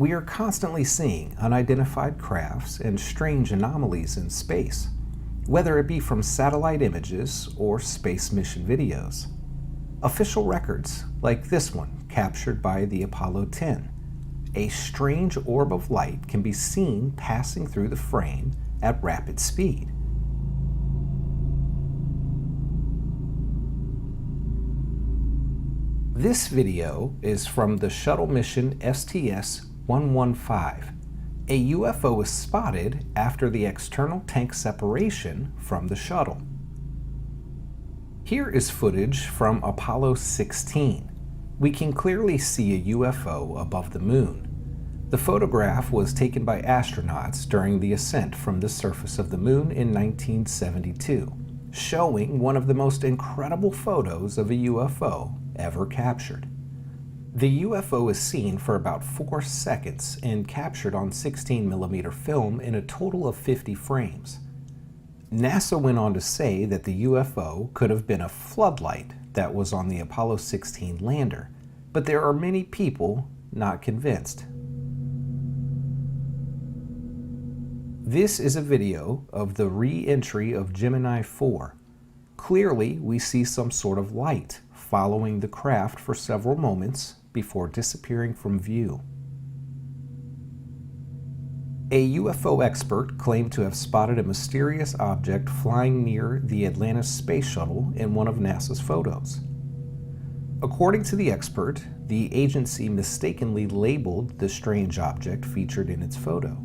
We are constantly seeing unidentified crafts and strange anomalies in space, whether it be from satellite images or space mission videos. Official records, like this one captured by the Apollo 10, a strange orb of light can be seen passing through the frame at rapid speed. This video is from the shuttle mission STS-115. A UFO was spotted after the external tank separation from the shuttle. Here is footage from Apollo 16. We can clearly see a UFO above the moon. The photograph was taken by astronauts during the ascent from the surface of the moon in 1972, showing one of the most incredible photos of a UFO ever captured. The UFO is seen for about 4 seconds and captured on 16mm film in a total of 50 frames. NASA went on to say that the UFO could have been a floodlight that was on the Apollo 16 lander, but there are many people not convinced. This is a video of the re-entry of Gemini 4. Clearly, we see some sort of light following the craft for several moments before disappearing from view. A UFO expert claimed to have spotted a mysterious object flying near the Atlantis space shuttle in one of NASA's photos. According to the expert, the agency mistakenly labeled the strange object featured in its photo.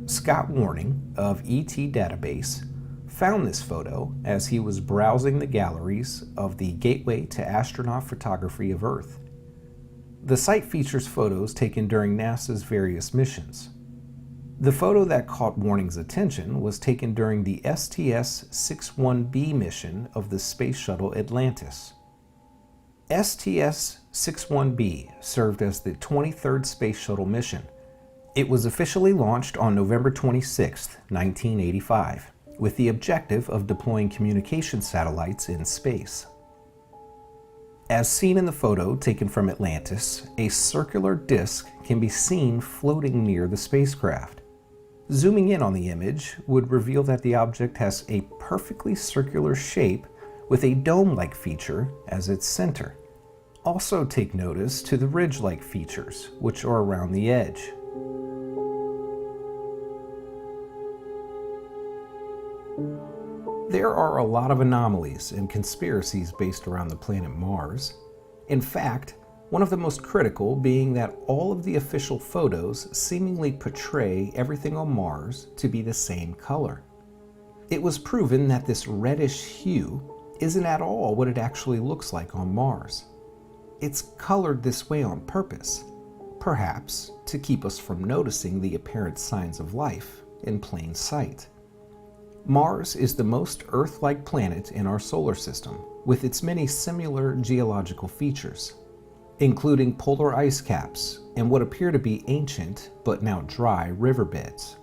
Scott Warning of ET Database found this photo as he was browsing the galleries of the Gateway to Astronaut Photography of Earth. The site features photos taken during NASA's various missions. The photo that caught Warning's attention was taken during the STS-61B mission of the Space Shuttle Atlantis. STS-61B served as the 23rd Space Shuttle mission. It was officially launched on November 26, 1985, with the objective of deploying communication satellites in space. As seen in the photo taken from Atlantis, a circular disk can be seen floating near the spacecraft. Zooming in on the image would reveal that the object has a perfectly circular shape with a dome-like feature as its center. Also take notice to the ridge-like features, which are around the edge. There are a lot of anomalies and conspiracies based around the planet Mars. In fact, one of the most critical being that all of the official photos seemingly portray everything on Mars to be the same color. It was proven that this reddish hue isn't at all what it actually looks like on Mars. It's colored this way on purpose, perhaps to keep us from noticing the apparent signs of life in plain sight. Mars is the most Earth-like planet in our solar system, with its many similar geological features, including polar ice caps and what appear to be ancient but now dry riverbeds.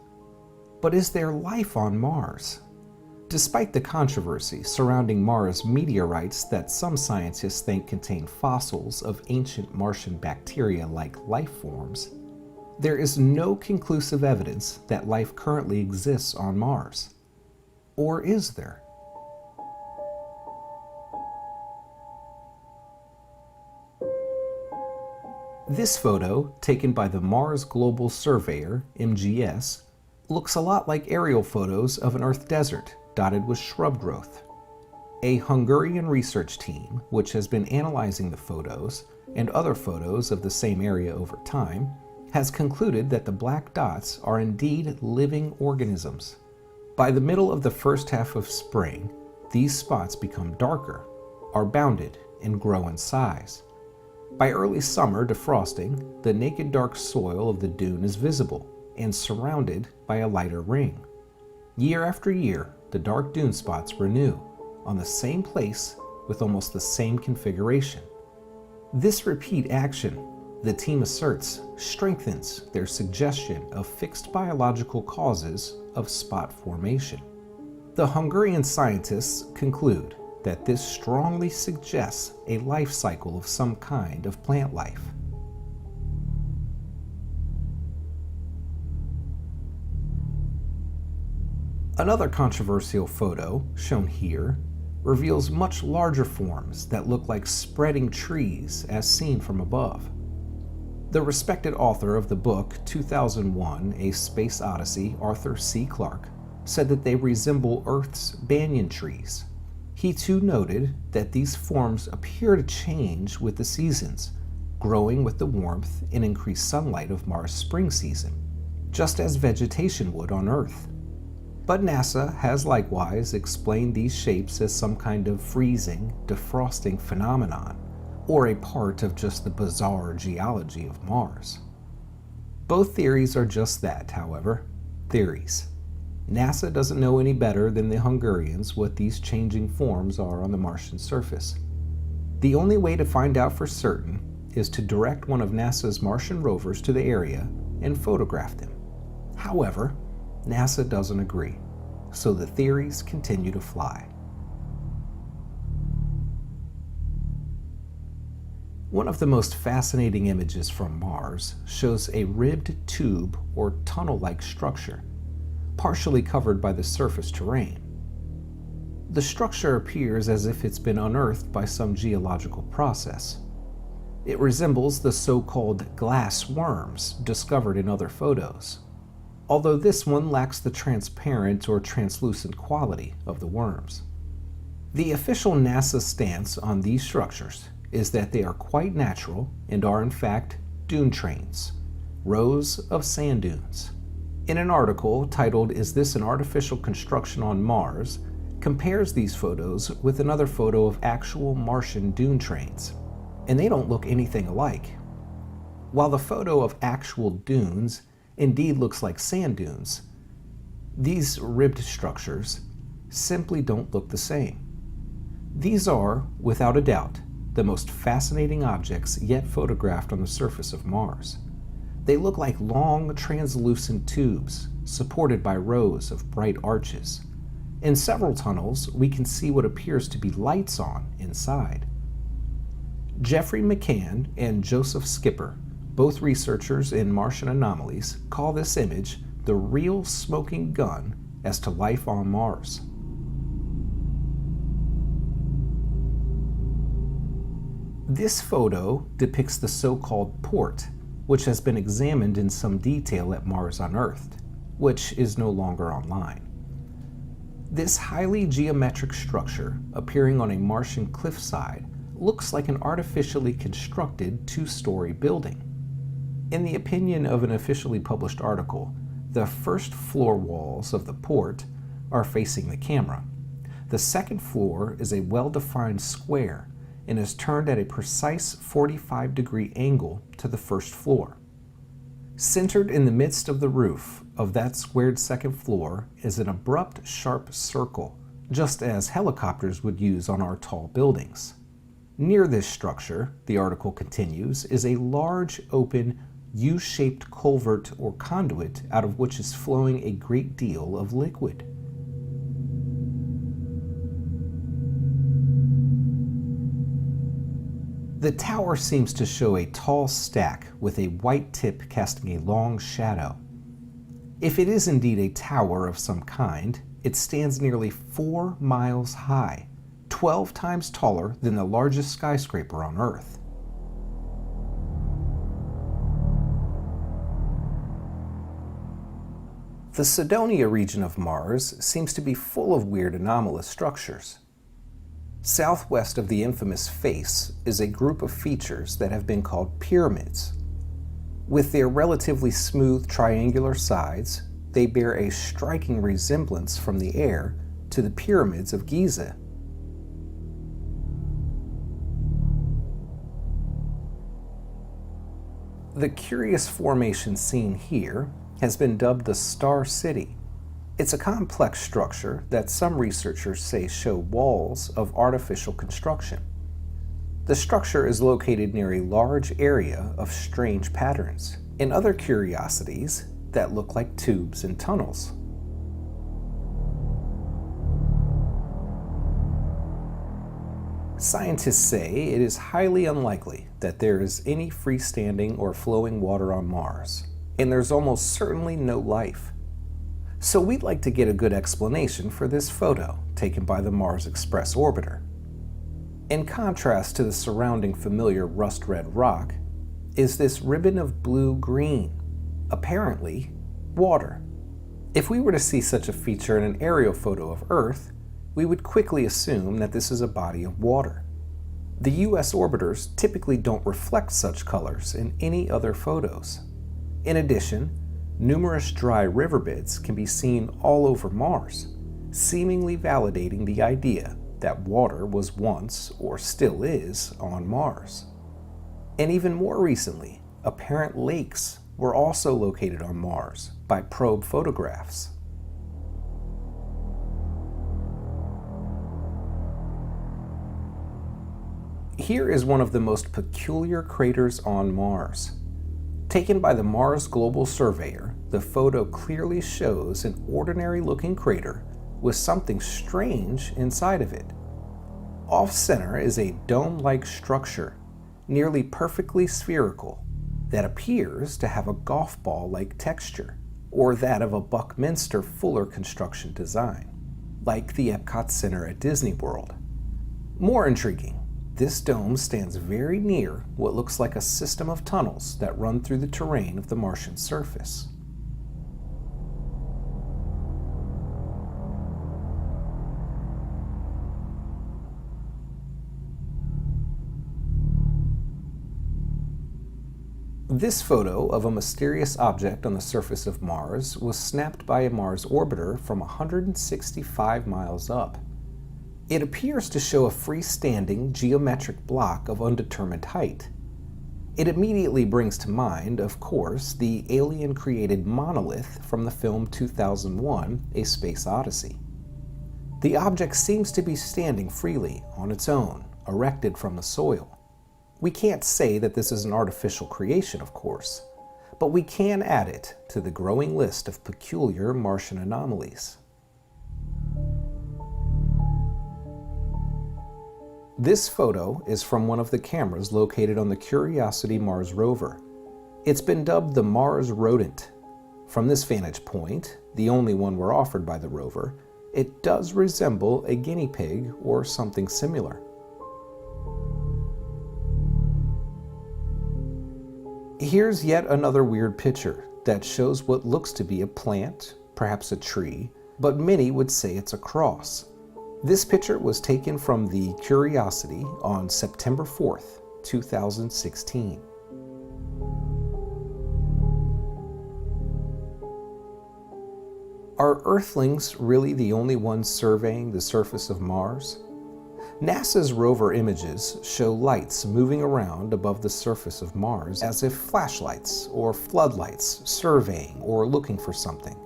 But is there life on Mars? Despite the controversy surrounding Mars meteorites that some scientists think contain fossils of ancient Martian bacteria-like life forms, there is no conclusive evidence that life currently exists on Mars. Or is there? This photo, taken by the Mars Global Surveyor, MGS, looks a lot like aerial photos of an Earth desert dotted with shrub growth. A Hungarian research team, which has been analyzing the photos and other photos of the same area over time, has concluded that the black dots are indeed living organisms. By the middle of the first half of spring, these spots become darker, are bounded, and grow in size. By early summer defrosting, the naked dark soil of the dune is visible and surrounded by a lighter ring. Year after year, the dark dune spots renew on the same place with almost the same configuration. This repeat action, the team asserts, strengthens their suggestion of fixed biological causes of spot formation. The Hungarian scientists conclude that this strongly suggests a life cycle of some kind of plant life. Another controversial photo, shown here, reveals much larger forms that look like spreading trees as seen from above. The respected author of the book 2001: A Space Odyssey, Arthur C. Clarke, said that they resemble Earth's banyan trees. He too noted that these forms appear to change with the seasons, growing with the warmth and increased sunlight of Mars' spring season, just as vegetation would on Earth. But NASA has likewise explained these shapes as some kind of freezing, defrosting phenomenon, or a part of just the bizarre geology of Mars. Both theories are just that, however, theories. NASA doesn't know any better than the Hungarians what these changing forms are on the Martian surface. The only way to find out for certain is to direct one of NASA's Martian rovers to the area and photograph them. However, NASA doesn't agree, so the theories continue to fly. One of the most fascinating images from Mars shows a ribbed tube or tunnel-like structure, partially covered by the surface terrain. The structure appears as if it's been unearthed by some geological process. It resembles the so-called glass worms discovered in other photos, although this one lacks the transparent or translucent quality of the worms. The official NASA stance on these structures is that they are quite natural and are in fact dune trains, rows of sand dunes. In an article titled "Is This an Artificial Construction on Mars?" compares these photos with another photo of actual Martian dune trains, and they don't look anything alike. While the photo of actual dunes indeed looks like sand dunes, these ribbed structures simply don't look the same. These are, without a doubt, the most fascinating objects yet photographed on the surface of Mars. They look like long, translucent tubes supported by rows of bright arches. In several tunnels, we can see what appears to be lights on inside. Jeffrey McCann and Joseph Skipper, both researchers in Martian anomalies, call this image the real smoking gun as to life on Mars. This photo depicts the so-called port, which has been examined in some detail at Mars Unearthed, which is no longer online. This highly geometric structure, appearing on a Martian cliffside, looks like an artificially constructed two-story building. In the opinion of an officially published article, the first floor walls of the port are facing the camera. The second floor is a well-defined square and is turned at a precise 45-degree angle to the first floor. Centered in the midst of the roof of that squared second floor is an abrupt, sharp circle, just as helicopters would use on our tall buildings. Near this structure, the article continues, is a large, open, U-shaped culvert or conduit out of which is flowing a great deal of liquid. The tower seems to show a tall stack with a white tip casting a long shadow. If it is indeed a tower of some kind, it stands nearly 4 miles high, 12 times taller than the largest skyscraper on Earth. The Cydonia region of Mars seems to be full of weird anomalous structures. Southwest of the infamous face is a group of features that have been called pyramids. With their relatively smooth triangular sides, they bear a striking resemblance from the air to the pyramids of Giza. The curious formation seen here has been dubbed the Star City. It's a complex structure that some researchers say show walls of artificial construction. The structure is located near a large area of strange patterns and other curiosities that look like tubes and tunnels. Scientists say it is highly unlikely that there is any freestanding or flowing water on Mars, and there's almost certainly no life. So we'd like to get a good explanation for this photo taken by the Mars Express orbiter. In contrast to the surrounding familiar rust-red rock, is this ribbon of blue-green, apparently water. If we were to see such a feature in an aerial photo of Earth, we would quickly assume that this is a body of water. The US orbiters typically don't reflect such colors in any other photos. In addition, numerous dry riverbeds can be seen all over Mars, seemingly validating the idea that water was once, or still is, on Mars. And even more recently, apparent lakes were also located on Mars by probe photographs. Here is one of the most peculiar craters on Mars. Taken by the Mars Global Surveyor, the photo clearly shows an ordinary-looking crater with something strange inside of it. Off-center is a dome-like structure, nearly perfectly spherical, that appears to have a golf ball-like texture, or that of a Buckminster Fuller construction design, like the Epcot Center at Disney World. More intriguing, this dome stands very near what looks like a system of tunnels that run through the terrain of the Martian surface. This photo of a mysterious object on the surface of Mars was snapped by a Mars orbiter from 165 miles up. It appears to show a freestanding geometric block of undetermined height. It immediately brings to mind, of course, the alien-created monolith from the film 2001: A Space Odyssey. The object seems to be standing freely on its own, erected from the soil. We can't say that this is an artificial creation, of course, but we can add it to the growing list of peculiar Martian anomalies. This photo is from one of the cameras located on the Curiosity Mars rover. It's been dubbed the Mars Rodent. From this vantage point, the only one we're offered by the rover, it does resemble a guinea pig or something similar. Here's yet another weird picture that shows what looks to be a plant, perhaps a tree, but many would say it's a cross. This picture was taken from the Curiosity on September 4th, 2016. Are Earthlings really the only ones surveying the surface of Mars? NASA's rover images show lights moving around above the surface of Mars as if flashlights or floodlights surveying or looking for something.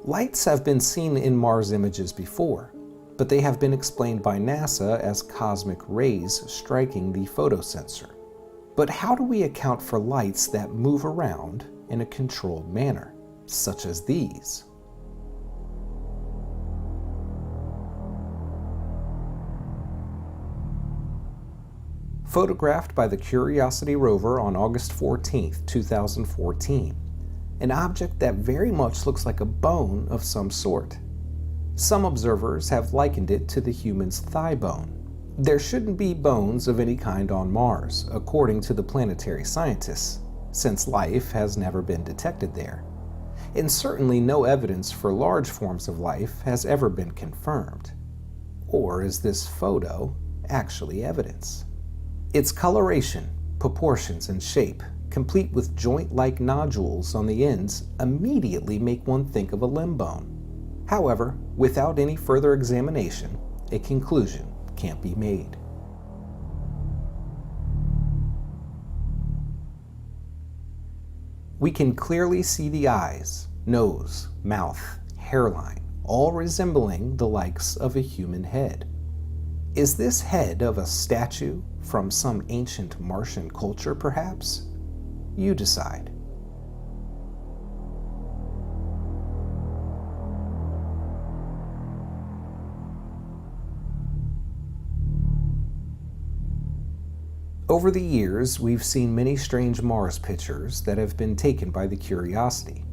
Lights have been seen in Mars images before, but they have been explained by NASA as cosmic rays striking the photosensor. But how do we account for lights that move around in a controlled manner, such as these? Photographed by the Curiosity rover on August 14, 2014, an object that very much looks like a bone of some sort. Some observers have likened it to the human's thigh bone. There shouldn't be bones of any kind on Mars, according to the planetary scientists, since life has never been detected there. And certainly no evidence for large forms of life has ever been confirmed. Or is this photo actually evidence? Its coloration, proportions, and shape, complete with joint-like nodules on the ends, immediately make one think of a limb bone. However, without any further examination, a conclusion can't be made. We can clearly see the eyes, nose, mouth, hairline, all resembling the likes of a human head. Is this head of a statue from some ancient Martian culture, perhaps? You decide. Over the years, we've seen many strange Mars pictures that have been taken by the Curiosity.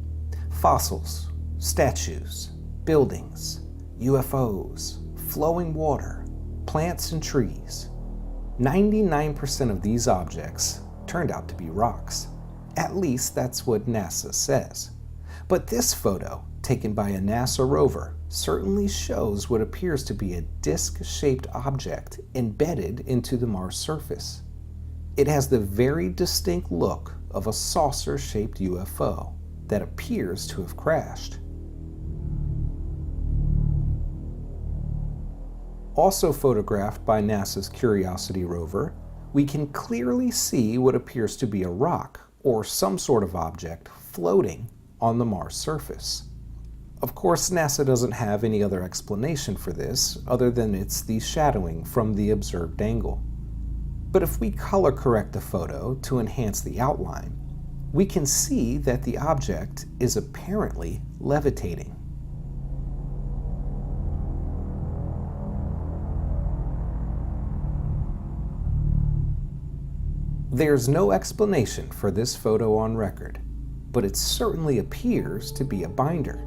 Fossils, Statues, buildings, UFOs, flowing water, plants and trees. 99% of these objects turned out to be rocks. At least that's what NASA says. But this photo, taken by a NASA rover, certainly shows what appears to be a disc-shaped object embedded into the Mars surface. It has the very distinct look of a saucer-shaped UFO that appears to have crashed. Also photographed by NASA's Curiosity rover, we can clearly see what appears to be a rock or some sort of object floating on the Mars surface. Of course, NASA doesn't have any other explanation for this other than it's the shadowing from the observed angle. But if we color correct the photo to enhance the outline, we can see that the object is apparently levitating. There's no explanation for this photo on record, but it certainly appears to be a binder.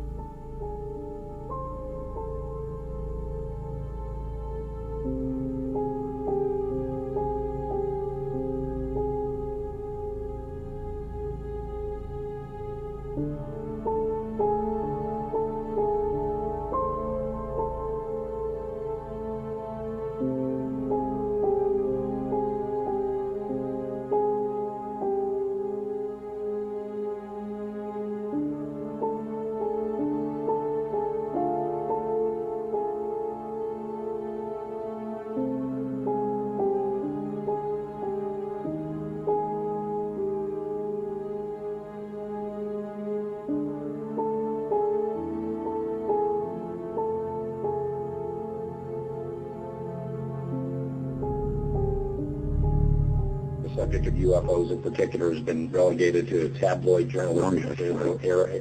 Subject of UFOs in particular has been relegated to tabloid journalism,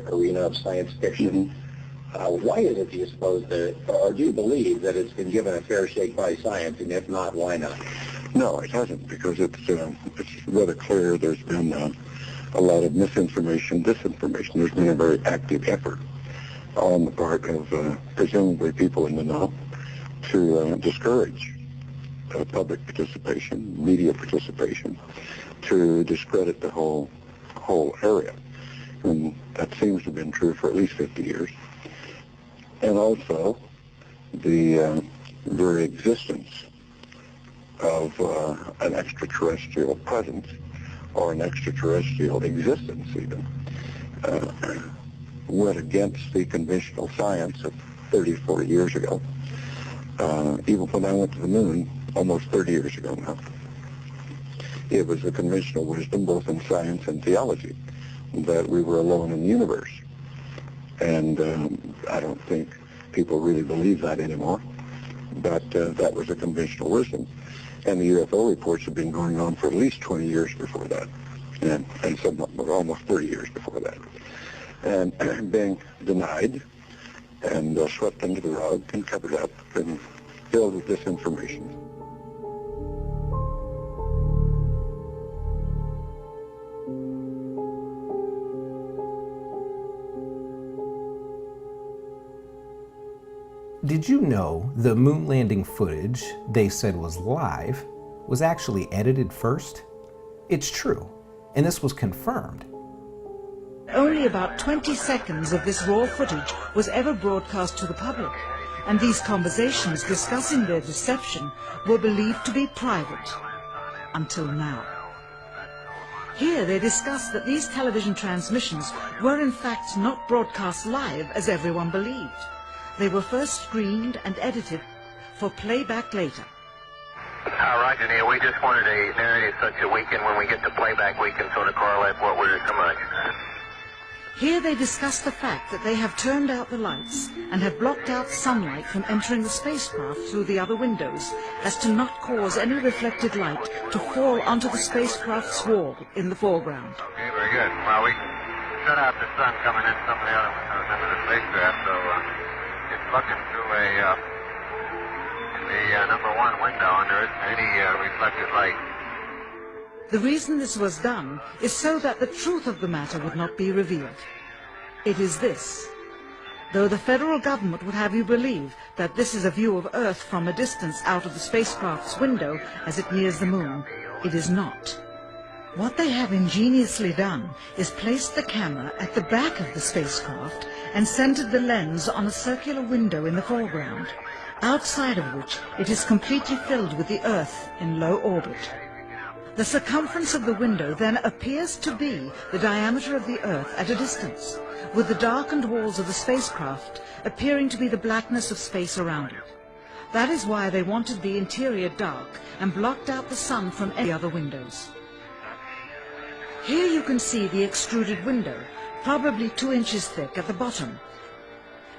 arena of science fiction. Why is it, do you suppose, or do you believe that it's been given a fair shake by science, and if not, why not? No, it hasn't, because it's rather clear there's been a lot of misinformation, disinformation. There's been a very active effort on the part of presumably people in the know to discourage public participation, media participation, to discredit the whole area. And that seems to have been true for at least 50 years. And also the very existence of an extraterrestrial presence, or an extraterrestrial existence even, went against the conventional science of 30, 40 years ago. Even when I went to the moon, almost 30 years ago now, it was the conventional wisdom, both in science and theology, that we were alone in the universe. And I don't think people really believe that anymore, but that was a conventional wisdom. And the UFO reports have been going on for at least 20 years before that, and some almost 30 years before that, and being denied and swept under the rug and covered up and filled with disinformation. Did you know the moon landing footage they said was live was actually edited first? It's true, and this was confirmed. Only about 20 seconds of this raw footage was ever broadcast to the public, and these conversations discussing their deception were believed to be private, until now. Here they discuss that these television transmissions were in fact not broadcast live as everyone believed. They were first screened and edited for playback later. Roger, Neil. We just wanted a narrative such that we can, when we get to playback, we can sort of correlate what we're coming. Here they discuss the fact that they have turned out the lights and have blocked out sunlight from entering the spacecraft through the other windows, as to not cause any reflected light to fall onto the spacecraft's wall in the foreground. Okay, very good. Well, we shut out the sun coming in some of the other windows into the spacecraft, so it's looking through the number one window, and there isn't any reflected light. The reason this was done is so that the truth of the matter would not be revealed. It is this: though the federal government would have you believe that this is a view of Earth from a distance out of the spacecraft's window as it nears the moon, it is not. What they have ingeniously done is placed the camera at the back of the spacecraft and centered the lens on a circular window in the foreground, outside of which it is completely filled with the Earth in low orbit. The circumference of the window then appears to be the diameter of the Earth at a distance, with the darkened walls of the spacecraft appearing to be the blackness of space around it. That is why they wanted the interior dark and blocked out the sun from any other windows. Here you can see the extruded window, probably 2 inches thick at the bottom.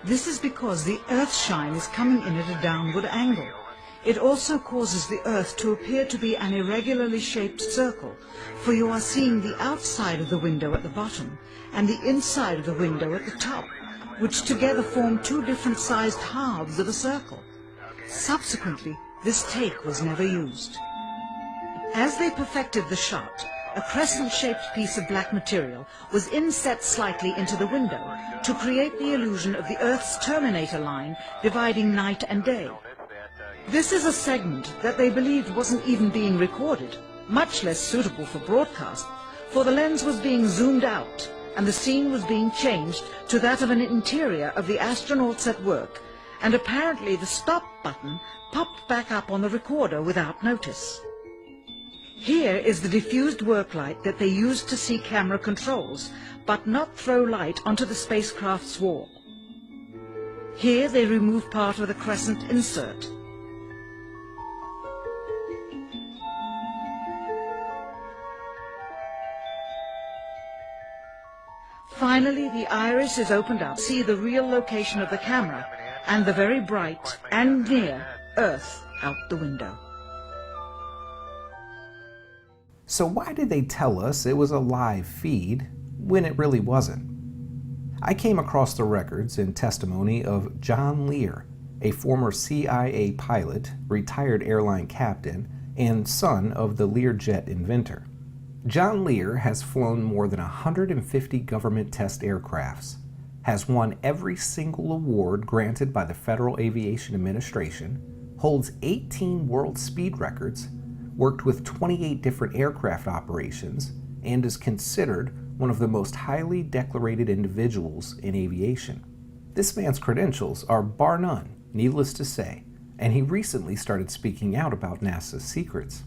This is because the Earth's shine is coming in at a downward angle. It also causes the Earth to appear to be an irregularly shaped circle, for you are seeing the outside of the window at the bottom and the inside of the window at the top, which together form 2 different sized halves of a circle. Subsequently, this take was never used. As they perfected the shot, a crescent-shaped piece of black material was inset slightly into the window to create the illusion of the Earth's terminator line dividing night and day. This is a segment that they believed wasn't even being recorded, much less suitable for broadcast, for the lens was being zoomed out and the scene was being changed to that of an interior of the astronauts at work, and apparently the stop button popped back up on the recorder without notice. Here is the diffused work light that they used to see camera controls, but not throw light onto the spacecraft's wall. Here they remove part of the crescent insert. Finally, the iris is opened up to see the real location of the camera and the very bright and near Earth out the window. So why did they tell us it was a live feed when it really wasn't? I came across the records and testimony of John Lear, a former CIA pilot, retired airline captain, and son of the Learjet inventor. John Lear has flown more than 150 government test aircrafts, has won every single award granted by the Federal Aviation Administration, holds 18 world speed records, worked with 28 different aircraft operations, and is considered one of the most highly decorated individuals in aviation. This man's credentials are bar none, needless to say, and he recently started speaking out about NASA's secrets.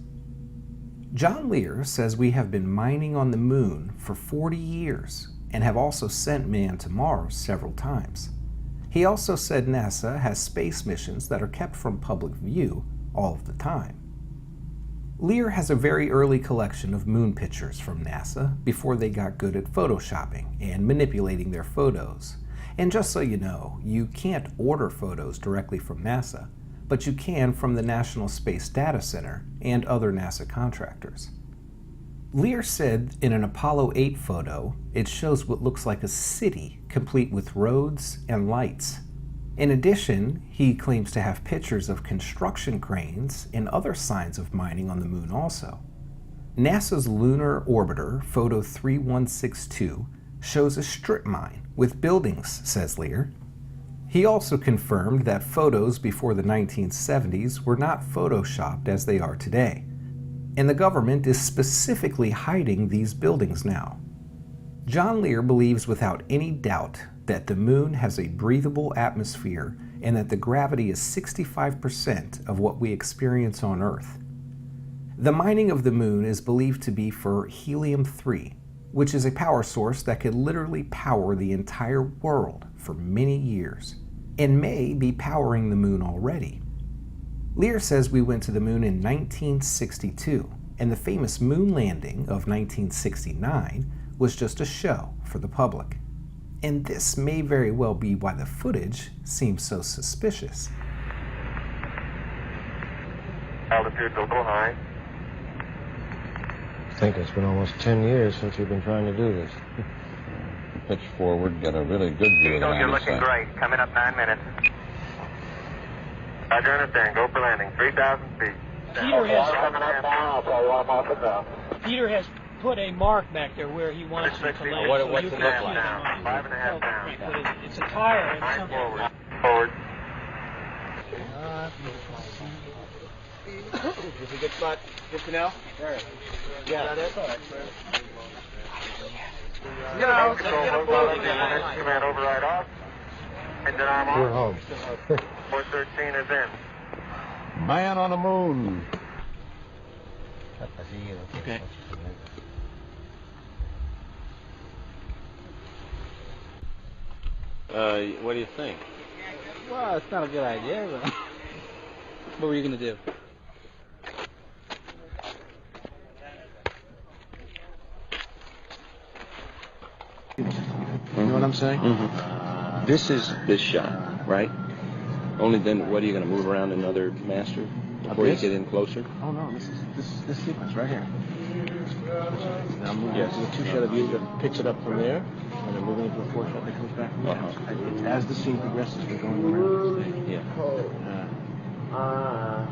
John Lear says we have been mining on the moon for 40 years and have also sent man to Mars several times. He also said NASA has space missions that are kept from public view all of the time. Lear has a very early collection of moon pictures from NASA before they got good at photoshopping and manipulating their photos. And just so you know, you can't order photos directly from NASA, but you can from the National Space Data Center and other NASA contractors. Lear said in an Apollo 8 photo, it shows what looks like a city complete with roads and lights. In addition, he claims to have pictures of construction cranes and other signs of mining on the moon also. NASA's Lunar Orbiter, Photo 3162, shows a strip mine with buildings, says Lear. He also confirmed that photos before the 1970s were not photoshopped as they are today, and the government is specifically hiding these buildings now. John Lear believes without any doubt that the moon has a breathable atmosphere and that the gravity is 65% of what we experience on Earth. The mining of the moon is believed to be for helium-3, which is a power source that could literally power the entire world for many years, and may be powering the moon already. Lear says we went to the moon in 1962, and the famous moon landing of 1969 was just a show for the public. And this may very well be why the footage seems so suspicious. Altitude's a little high. I think it's been almost 10 years since you've been trying to do this. Pitch forward, get a really good view of the You're looking great. Coming up 9 minutes. Roger, understand. Go for landing. 3,000 feet. Peter has put a mark back there where he wants you to land. What's it look like? 5.5 down. But it's a tire and something. Forward. Is a good spot, good to know? Yeah, that is. No, command override off. Engine arm off. We're home. 413 is in. Man on the moon. Okay. What do you think? Well, it's not a good idea, but what were you going to do? You know what I'm saying? Mm-hmm. This is this shot, right? Only then, what are you going to move around another master before you get in closer? Oh no, this sequence right here. Now I'm moving Yes. into a two-shot of you that picks it up from there, and then moving into a four-shot that comes back from there. It's as the scene progresses, we're going around. Yeah.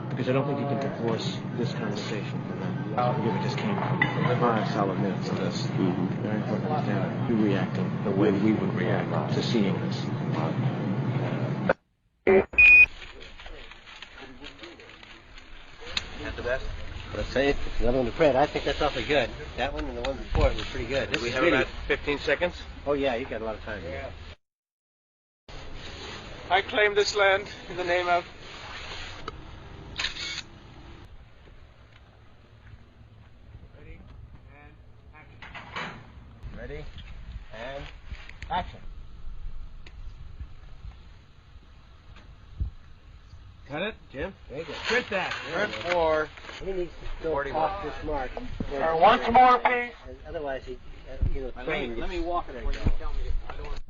Because I don't think you can divorce this conversation from that. I believe it just came from 5 solid minutes of this. Very important to understand you reacting the way we would react to seeing this. That's the best? Let's say it. Another one to Fred. I think that's awfully good. That one and the one before it was pretty good. Do we have about 15 seconds? Oh yeah, you got a lot of time here. I claim this land in the name of... Ready? And action. Cut it? Jim? Very good. Quit that. Turn 4. He needs to go 41. off this mark. Once more, please. Otherwise, he, frame let me walk it there when you you go. tell me I don't want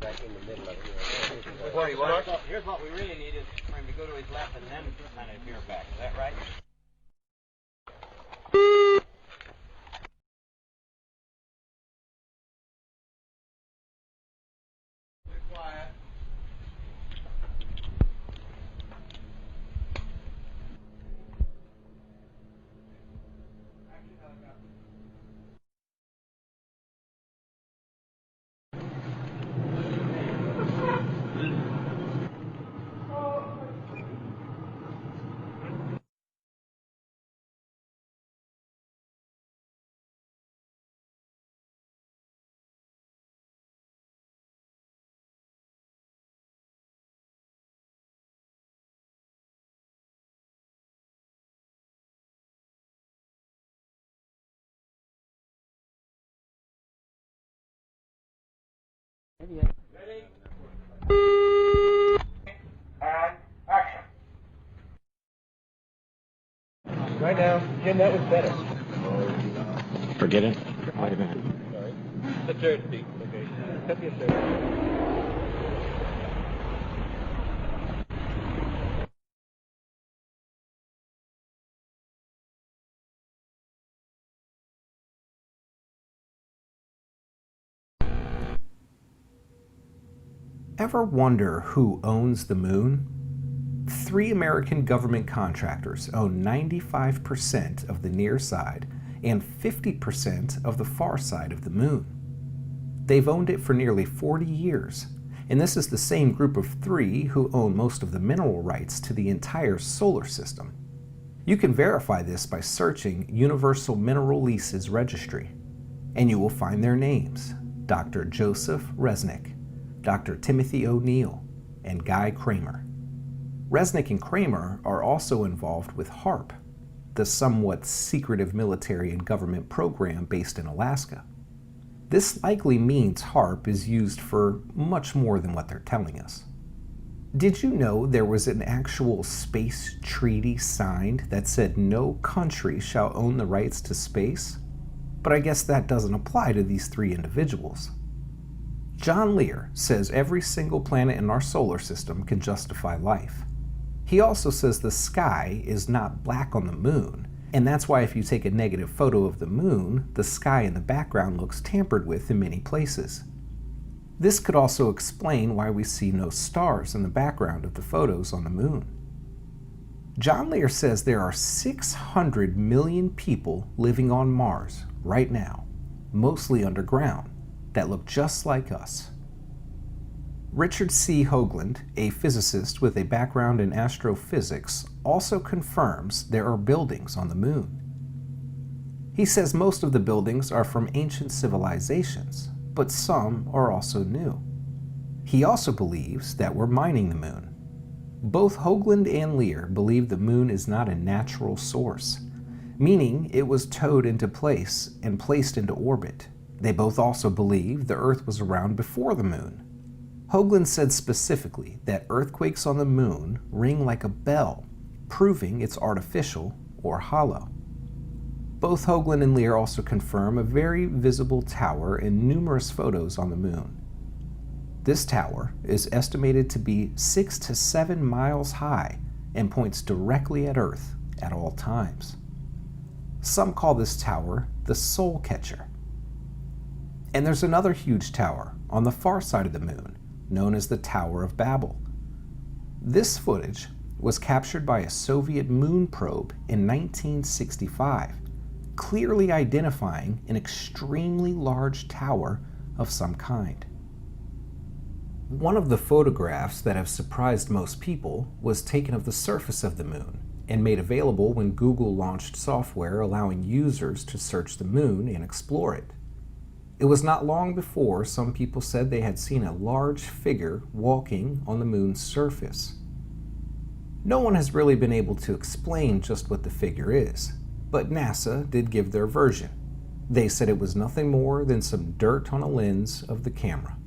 right in the middle of it. 41. Here's what we really need is for him to go to his left and then kind of veer back. Is that right? Ready? And action. Right now, Jim, that was better. Forget it. Wait a minute. Sorry. The third speak. Okay. Cut me a third. Ever wonder who owns the moon? 3 American government contractors own 95% of the near side and 50% of the far side of the moon. They've owned it for nearly 40 years, and this is the same group of 3 who own most of the mineral rights to the entire solar system. You can verify this by searching Universal Mineral Leases Registry, and you will find their names: Dr. Joseph Resnick, Dr. Timothy O'Neill, and Guy Kramer. Resnick and Kramer are also involved with HAARP, the somewhat secretive military and government program based in Alaska. This likely means HAARP is used for much more than what they're telling us. Did you know there was an actual space treaty signed that said no country shall own the rights to space? But I guess that doesn't apply to these 3 individuals. John Lear says every single planet in our solar system can justify life. He also says the sky is not black on the moon, and that's why if you take a negative photo of the moon, the sky in the background looks tampered with in many places. This could also explain why we see no stars in the background of the photos on the moon. John Lear says there are 600 million people living on Mars right now, mostly underground, that look just like us. Richard C. Hoagland, a physicist with a background in astrophysics, also confirms there are buildings on the moon. He says most of the buildings are from ancient civilizations, but some are also new. He also believes that we're mining the moon. Both Hoagland and Lear believe the moon is not a natural source, meaning it was towed into place and placed into orbit. They both also believe the Earth was around before the moon. Hoagland said specifically that earthquakes on the moon ring like a bell, proving it's artificial or hollow. Both Hoagland and Lear also confirm a very visible tower in numerous photos on the moon. This tower is estimated to be 6 to 7 miles high and points directly at Earth at all times. Some call this tower the Soul Catcher. And there's another huge tower on the far side of the moon, known as the Tower of Babel. This footage was captured by a Soviet moon probe in 1965, clearly identifying an extremely large tower of some kind. One of the photographs that have surprised most people was taken of the surface of the moon and made available when Google launched software allowing users to search the moon and explore it. It was not long before some people said they had seen a large figure walking on the moon's surface. No one has really been able to explain just what the figure is, but NASA did give their version. They said it was nothing more than some dirt on a lens of the camera.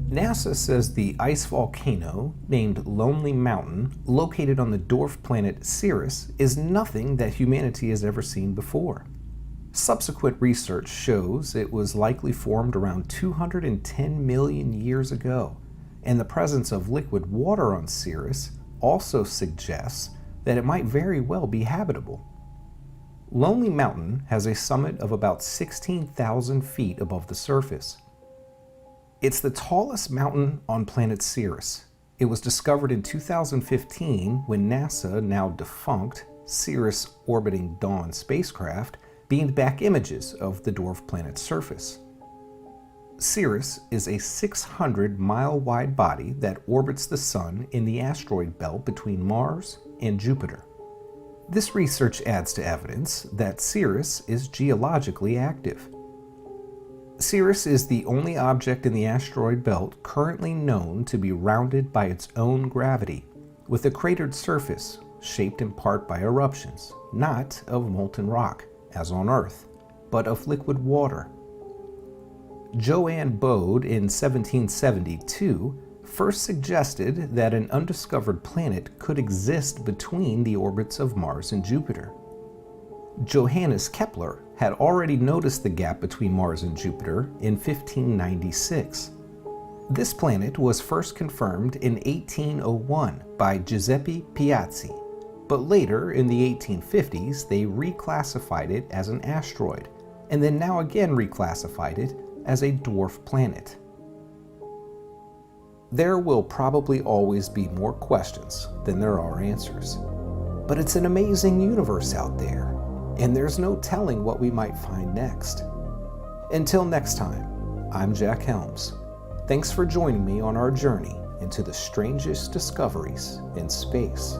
NASA says the ice volcano, named Lonely Mountain, located on the dwarf planet Ceres, is nothing that humanity has ever seen before. Subsequent research shows it was likely formed around 210 million years ago, and the presence of liquid water on Ceres also suggests that it might very well be habitable. Lonely Mountain has a summit of about 16,000 feet above the surface. It's the tallest mountain on planet Ceres. It was discovered in 2015 when NASA, now defunct, Ceres orbiting Dawn spacecraft beamed back images of the dwarf planet's surface. Ceres is a 600-mile-wide body that orbits the Sun in the asteroid belt between Mars and Jupiter. This research adds to evidence that Ceres is geologically active. Ceres is the only object in the asteroid belt currently known to be rounded by its own gravity, with a cratered surface shaped in part by eruptions, not of molten rock, as on Earth, but of liquid water. Joanne Bode in 1772 first suggested that an undiscovered planet could exist between the orbits of Mars and Jupiter. Johannes Kepler had already noticed the gap between Mars and Jupiter in 1596. This planet was first confirmed in 1801 by Giuseppe Piazzi, but later in the 1850s they reclassified it as an asteroid, and then now again reclassified it as a dwarf planet. There will probably always be more questions than there are answers, but it's an amazing universe out there, and there's no telling what we might find next. Until next time, I'm Jack Helms. Thanks for joining me on our journey into the strangest discoveries in space.